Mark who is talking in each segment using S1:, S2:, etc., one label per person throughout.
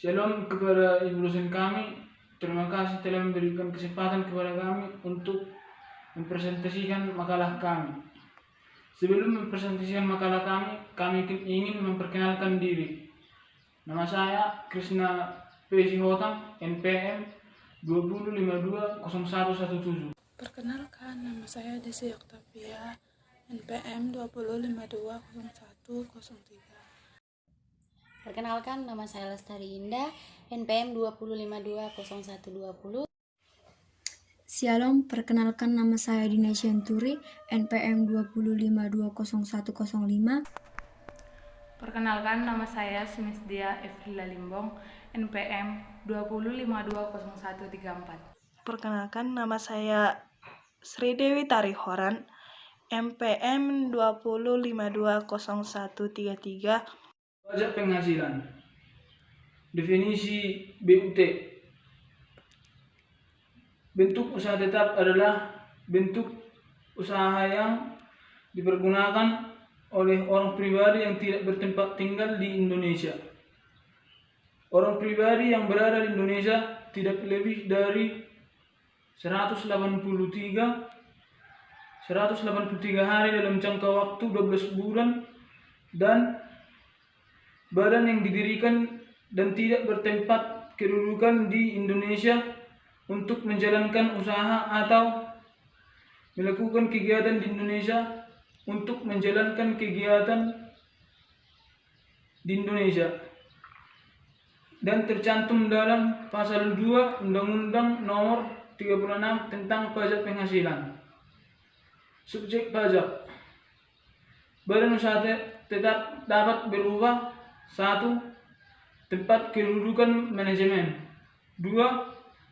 S1: Shalom kepada ibu dosen kami. Terima kasih telah memberikan kesempatan kepada kami untuk mempresentasikan makalah kami. Sebelum mempresentasikan makalah kami ingin memperkenalkan diri. Nama saya Krishna P. Sihotang, NPM 20520117.
S2: Perkenalkan, nama saya Desi Oktavia, NPM 20520103.
S3: Perkenalkan, nama saya Lestari Indah, NPM 20520120.
S4: Shalom, perkenalkan nama saya Dina Syanturi, NPM 20520105.
S5: Perkenalkan, nama saya Sumisdia Evrila Limbong, NPM 20520134.
S6: Perkenalkan, nama saya Sri Dewi Tarihoran, MPM 20520133.
S1: Pajak penghasilan. Definisi BUT. Bentuk usaha tetap adalah bentuk usaha yang dipergunakan oleh orang pribadi yang tidak bertempat tinggal di Indonesia. Orang pribadi yang berada di Indonesia tidak lebih dari 183 hari dalam jangka waktu 12 bulan dan badan yang didirikan dan tidak bertempat kedudukan di Indonesia untuk menjalankan usaha atau melakukan kegiatan di Indonesia untuk menjalankan kegiatan di Indonesia dan tercantum dalam pasal 2 Undang-Undang Nomor 36 tentang pajak penghasilan. Subjek pajak. Badan usaha tetap dapat berubah: 1. Tempat kedudukan manajemen. 2.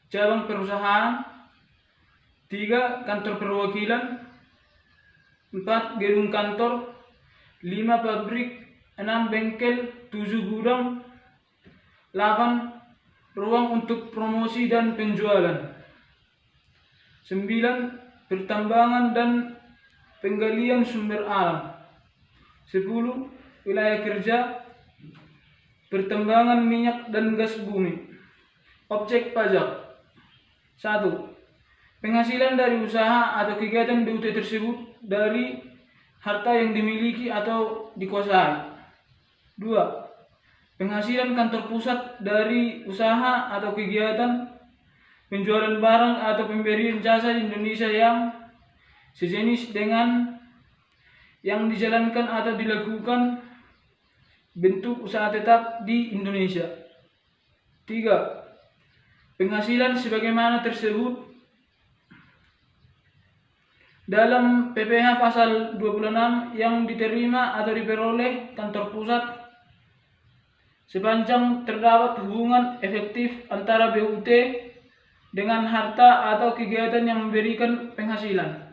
S1: Cabang perusahaan. 3. Kantor perwakilan. 4. Gedung kantor. 5. Pabrik. 6. Bengkel. 7. Gudang. 8. Ruang untuk promosi dan penjualan. 9. Pertambangan dan penggalian sumber alam. 10. Wilayah kerja, pertambangan minyak dan gas bumi. Objek pajak. 1. Penghasilan dari usaha atau kegiatan BUT tersebut dari harta yang dimiliki atau dikuasai. 2. Penghasilan kantor pusat dari usaha atau kegiatan penjualan barang atau pemberian jasa di Indonesia yang sejenis dengan yang dijalankan atau dilakukan bentuk usaha tetap di Indonesia. 3. Penghasilan sebagaimana tersebut dalam PPh pasal 26 yang diterima atau diperoleh kantor pusat sepanjang terdapat hubungan efektif antara BUT dengan harta atau kegiatan yang memberikan penghasilan.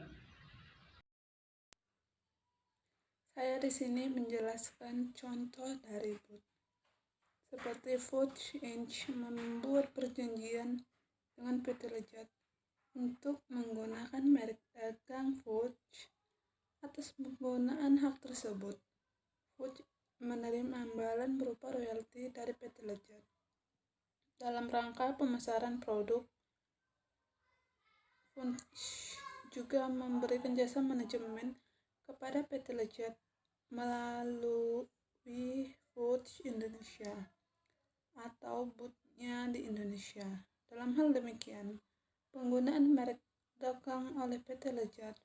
S2: Saya di sini menjelaskan contoh dari BUT. Seperti Foods Inc. membuat perjanjian dengan PT Lejat untuk menggunakan merek dagang Foods. Atas penggunaan hak tersebut, Foods menerima imbalan berupa royalti dari PT Lejat. Dalam rangka pemasaran produk, Foods juga memberikan jasa manajemen kepada PT Lejat melalui Foods Indonesia atau BUT-nya di Indonesia. Dalam hal demikian, penggunaan merek dagang oleh PT Lejat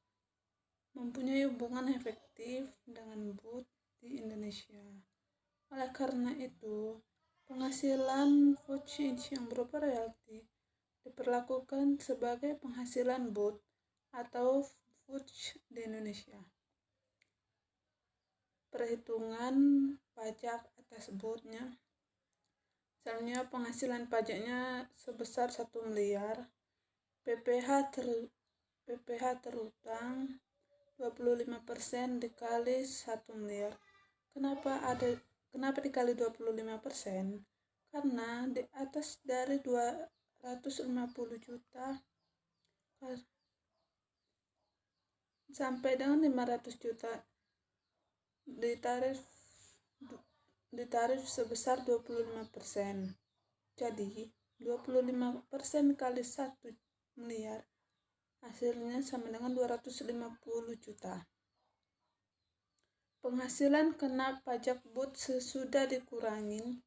S2: mempunyai hubungan efektif dengan BUT di Indonesia. Oleh karena itu, penghasilan Foods yang berupa royalti diperlakukan sebagai penghasilan BUT atau Foods di Indonesia. Perhitungan pajak atas BUT-nya, misalnya penghasilan pajaknya sebesar 1 miliar, PPh terutang 25% dikali 1 miliar. Kenapa dikali 25%? Karena di atas dari 250 juta sampai dengan 500 juta ditarif sebesar 25%. Jadi 25% kali 1 miliar hasilnya sama dengan 250 juta. Penghasilan kena pajak BUT sesudah dikurangin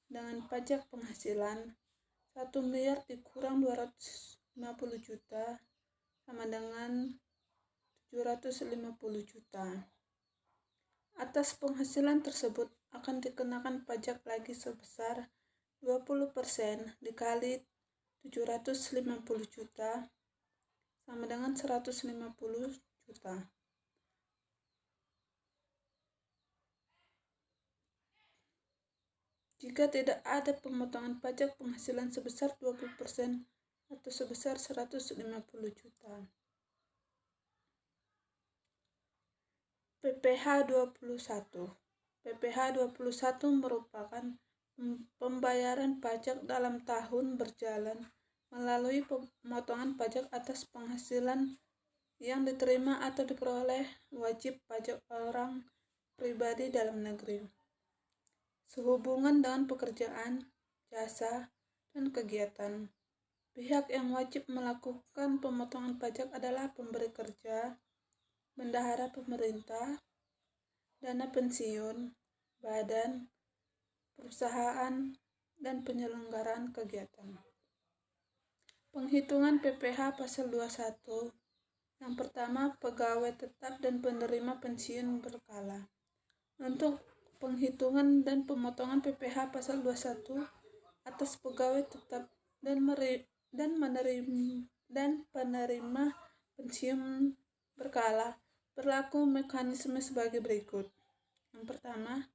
S2: dengan pajak penghasilan 1 miliar dikurang 250 juta sama dengan 750 juta. Atas penghasilan tersebut akan dikenakan pajak lagi sebesar 20% dikali 750 juta sama dengan 150 juta. Jika tidak ada pemotongan pajak penghasilan sebesar 20% atau sebesar 150 juta. PPh 21. PPh 21 merupakan pembayaran pajak dalam tahun berjalan melalui pemotongan pajak atas penghasilan yang diterima atau diperoleh wajib pajak orang pribadi dalam negeri sehubungan dengan pekerjaan, jasa, dan kegiatan. Pihak yang wajib melakukan pemotongan pajak adalah pemberi kerja, bendahara pemerintah, dana pensiun, badan, perusahaan, dan penyelenggaraan kegiatan. Penghitungan PPh pasal 21. Yang pertama, pegawai tetap dan penerima pensiun berkala. Untuk penghitungan dan pemotongan PPh pasal 21 atas pegawai tetap dan penerima pensiun berkala berlaku mekanisme sebagai berikut. Yang pertama,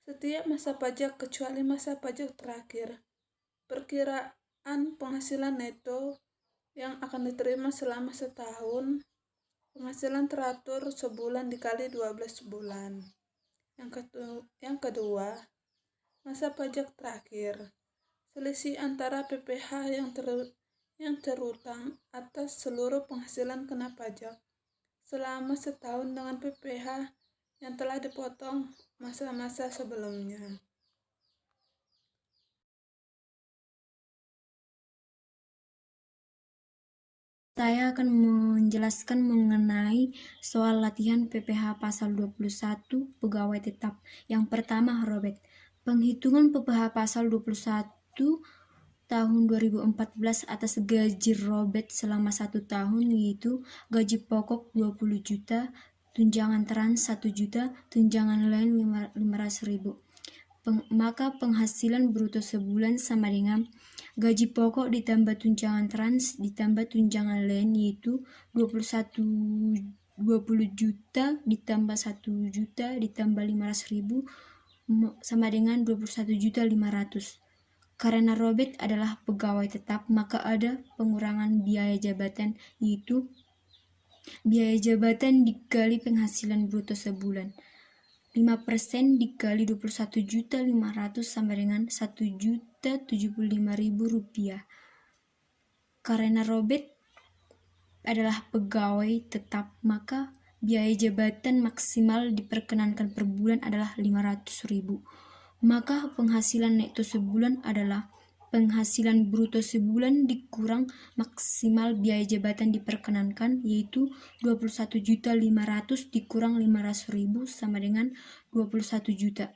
S2: setiap masa pajak kecuali masa pajak terakhir, perkiraan penghasilan neto yang akan diterima selama setahun, penghasilan teratur sebulan dikali 12 bulan. Yang kedua, masa pajak terakhir, selisih antara PPh yang terutang atas seluruh penghasilan kena pajak selama setahun dengan PPh yang telah dipotong masa-masa sebelumnya.
S4: Saya akan menjelaskan mengenai soal latihan PPh pasal 21 pegawai tetap. Yang pertama, Robert. Penghitungan PPh pasal 21 tahun 2014 atas gaji Robert selama 1 tahun, yaitu gaji pokok 20 juta, tunjangan trans 1 juta, tunjangan lain 500.000. Maka penghasilan bruto sebulan sama dengan gaji pokok ditambah tunjangan trans ditambah tunjangan lain, yaitu 20 juta ditambah 1 juta ditambah 500.000 sama dengan 21.500.000. Karena Robert adalah pegawai tetap, maka ada pengurangan biaya jabatan, yaitu biaya jabatan dikali penghasilan bruto sebulan. 5% dikali 21.500.000 sama dengan 1.075.000 rupiah. Karena Robert adalah pegawai tetap, maka biaya jabatan maksimal diperkenankan per bulan adalah 500.000. Maka penghasilan neto sebulan adalah penghasilan bruto sebulan dikurang maksimal biaya jabatan diperkenankan, yaitu 21.500.000 dikurang 500.000 sama dengan 21 juta.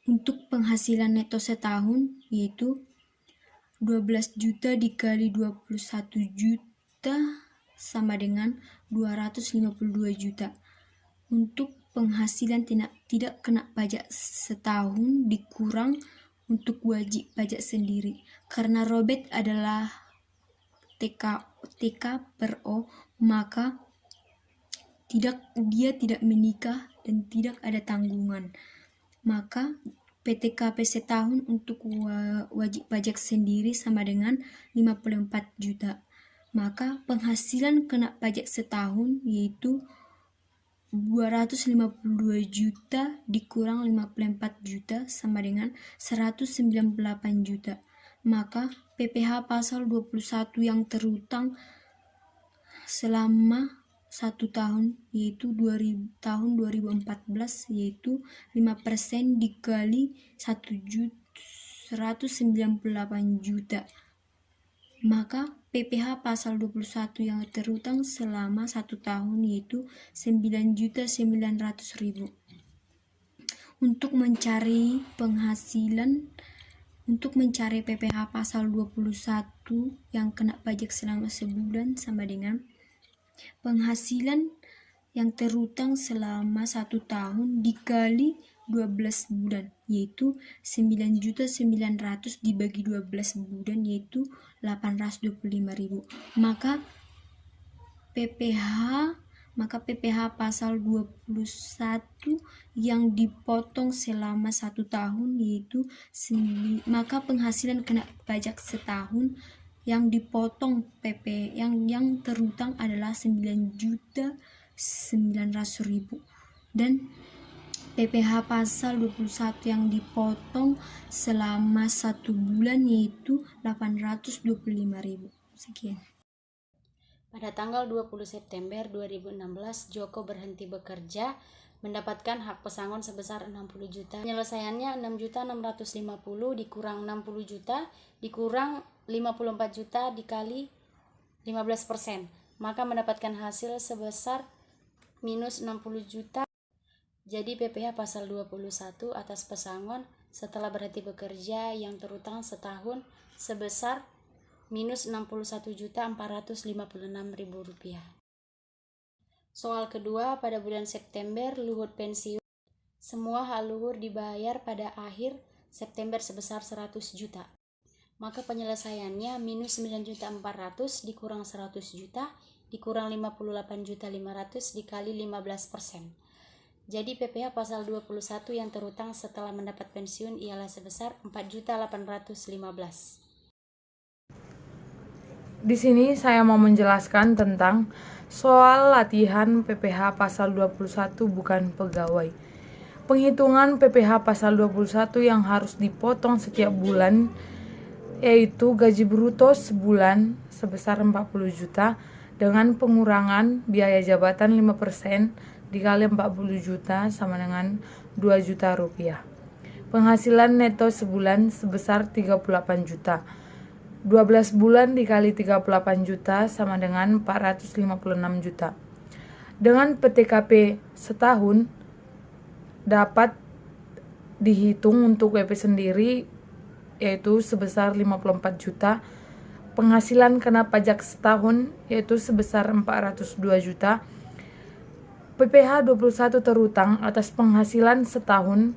S4: Untuk penghasilan neto setahun, yaitu 12 juta dikali 21 juta sama dengan 252 juta. Untuk penghasilan tidak kena pajak setahun dikurang untuk wajib pajak sendiri. Karena Robert adalah TK per O, maka dia tidak menikah dan tidak ada tanggungan. Maka PTKP setahun untuk wajib pajak sendiri sama dengan 54 juta. Maka penghasilan kena pajak setahun yaitu 252 juta dikurang 54 juta sama dengan 198 juta. Maka PPh pasal 21 yang terutang selama 1 tahun yaitu tahun 2014 yaitu 5% dikali 1 198 juta. Maka PPh pasal 21 yang terutang selama 1 tahun yaitu 9.900.000. Untuk mencari PPh pasal 21 yang kena pajak selama sebulan sama dengan penghasilan yang terutang selama 1 tahun dikali 12 bulan, yaitu 9.900 dibagi 12 bulan, yaitu 825.000. Maka PPh pasal 21 yang dipotong selama 1 tahun yaitu maka penghasilan kena pajak setahun yang dipotong PP yang terutang adalah 9.900.000 dan PPh pasal 21 yang dipotong selama 1 bulan yaitu 825.000. Sekian.
S3: Pada tanggal 20 September 2016, Joko berhenti bekerja, mendapatkan hak pesangon sebesar 60 juta. Penyelesaiannya 6.650 dikurang 60 juta, dikurang 54 juta dikali 15%. Maka mendapatkan hasil sebesar minus 60 juta. Jadi PPh pasal 21 atas pesangon setelah berhenti bekerja yang terutang setahun sebesar minus 61.456.000 rupiah. Soal kedua, pada bulan September Luhur pensiun. Semua hak luhur dibayar pada akhir September sebesar 100 juta. Maka penyelesaiannya minus 9.400 dikurang 100 juta dikurang 58.500 dikali 15%. Jadi PPh pasal 21 yang terutang setelah mendapat pensiun ialah sebesar 4.815.
S5: Di sini saya mau menjelaskan tentang soal latihan PPh pasal 21 bukan pegawai. Penghitungan PPh pasal 21 yang harus dipotong setiap bulan yaitu gaji bruto sebulan sebesar 40 juta dengan pengurangan biaya jabatan 5% dikali 40 juta sama dengan 2 juta rupiah. Penghasilan neto sebulan sebesar 38 juta. 12 bulan dikali 38 juta sama dengan 456 juta. Dengan PTKP setahun dapat dihitung untuk WP sendiri yaitu sebesar 54 juta. Penghasilan kena pajak setahun yaitu sebesar 402 juta. PPh 21 terutang atas penghasilan setahun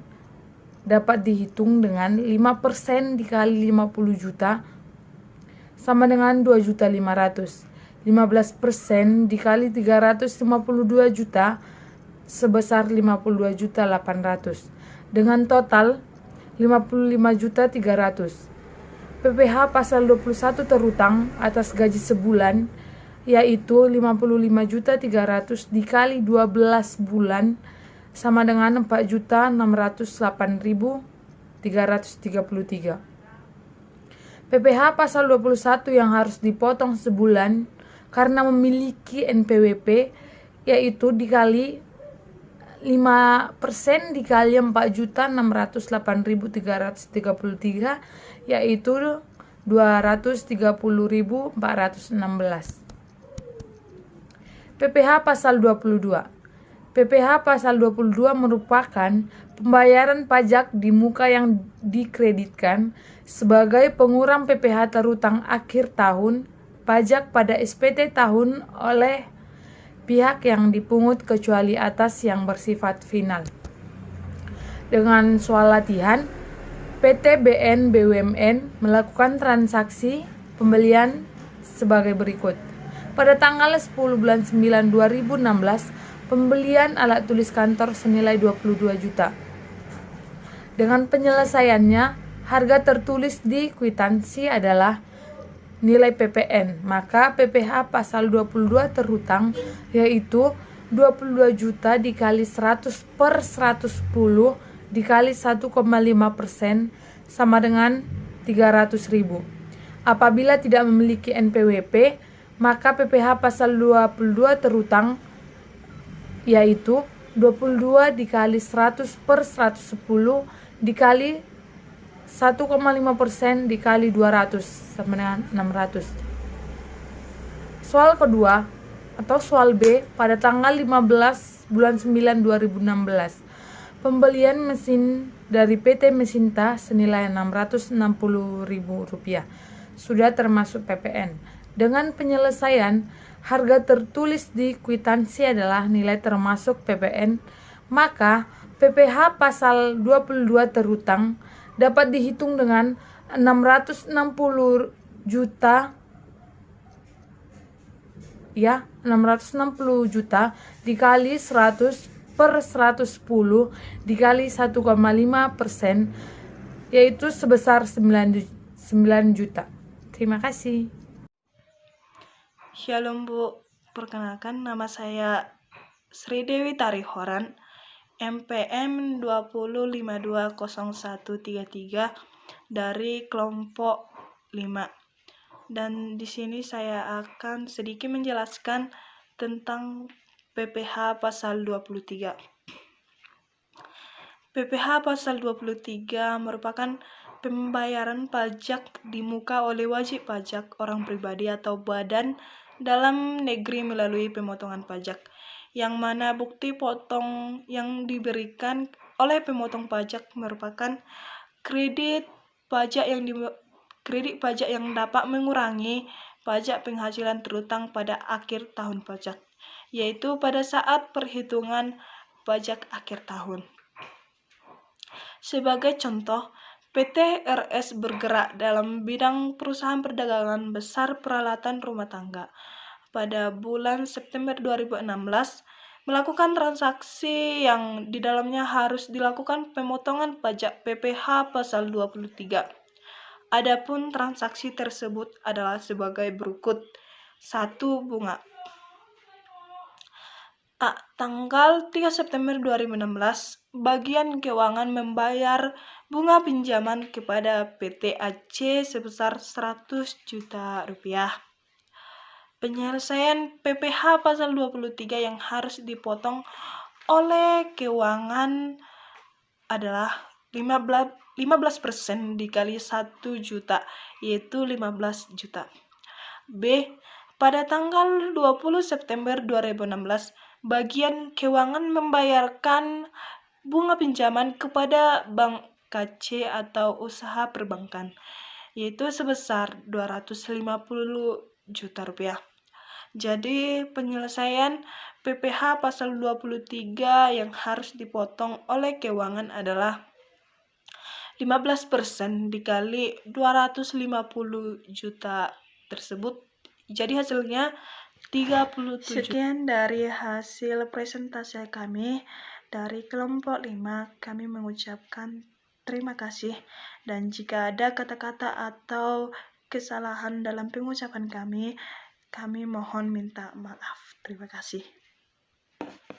S5: dapat dihitung dengan 5% dikali 50 juta sama dengan 2.500.000. 15% dikali 352 juta sebesar 52.800. Dengan total 55.300. PPh pasal 21 terutang atas gaji sebulan yaitu 55.300 dikali 12 bulan sama dengan 4.608.333. PPh pasal 21 yang harus dipotong sebulan karena memiliki NPWP yaitu dikali 5% dikali 4.608.333 yaitu 230.416. PPh pasal 22. PPh pasal 22 merupakan pembayaran pajak di muka yang dikreditkan sebagai pengurang PPh terutang akhir tahun pajak pada SPT tahun oleh pihak yang dipungut kecuali atas yang bersifat final. Dengan soal latihan, PT BN BUMN melakukan transaksi pembelian sebagai berikut. Pada tanggal 10 bulan 9 2016, pembelian alat tulis kantor senilai 22 juta. Dengan penyelesaiannya, harga tertulis di kwitansi adalah nilai PPN, maka PPh pasal 22 terutang yaitu 22 juta dikali 100 per 110 dikali 1,5% sama dengan 300.000. Apabila tidak memiliki NPWP, maka PPh pasal 22 terutang yaitu 22 dikali 100 per 110 dikali 1,5% dikali 200 sama dengan 600. Soal kedua atau soal B, pada tanggal 15 bulan 9 2016, pembelian mesin dari PT Mesinta senilai Rp660.000 sudah termasuk PPN. Dengan penyelesaian, harga tertulis di kwitansi adalah nilai termasuk PPN, maka PPh pasal 22 terutang dapat dihitung dengan 660 juta 660 juta dikali 100 per 110 dikali 1,5%, yaitu sebesar 9 juta. Terima kasih.
S6: Shalom Bu, perkenalkan nama saya Sri Dewi Tarihoran, MPM 20520133 dari kelompok 5. Dan di sini saya akan sedikit menjelaskan tentang PPh pasal 23. PPh pasal 23 merupakan pembayaran pajak di muka oleh wajib pajak orang pribadi atau badan dalam negeri melalui pemotongan pajak, yang mana bukti potong yang diberikan oleh pemotong pajak merupakan kredit pajak yang dapat mengurangi pajak penghasilan terutang pada akhir tahun pajak, yaitu pada saat perhitungan pajak akhir tahun. Sebagai contoh, PT RS bergerak dalam bidang perusahaan perdagangan besar peralatan rumah tangga. Pada bulan September 2016, melakukan transaksi yang di dalamnya harus dilakukan pemotongan pajak PPh pasal 23. Adapun transaksi tersebut adalah sebagai berikut. 1. Bunga. Tanggal 3 September 2016, bagian keuangan membayar bunga pinjaman kepada PT AC sebesar Rp100 juta. Penyelesaian PPh pasal 23 yang harus dipotong oleh keuangan adalah 15% dikali 1 juta, yaitu 15 juta. B. Pada tanggal 20 September 2016, bagian keuangan membayarkan bunga pinjaman kepada Bank KC atau usaha perbankan, yaitu sebesar Rp250 juta. Jadi penyelesaian PPh pasal 23 yang harus dipotong oleh keuangan adalah 15% dikali 250 juta tersebut. Jadi hasilnya 37. Sekian dari hasil presentasi kami dari kelompok 5. Kami mengucapkan terima kasih, dan jika ada kata-kata atau kesalahan dalam pengucapan kami mohon minta maaf. Terima kasih.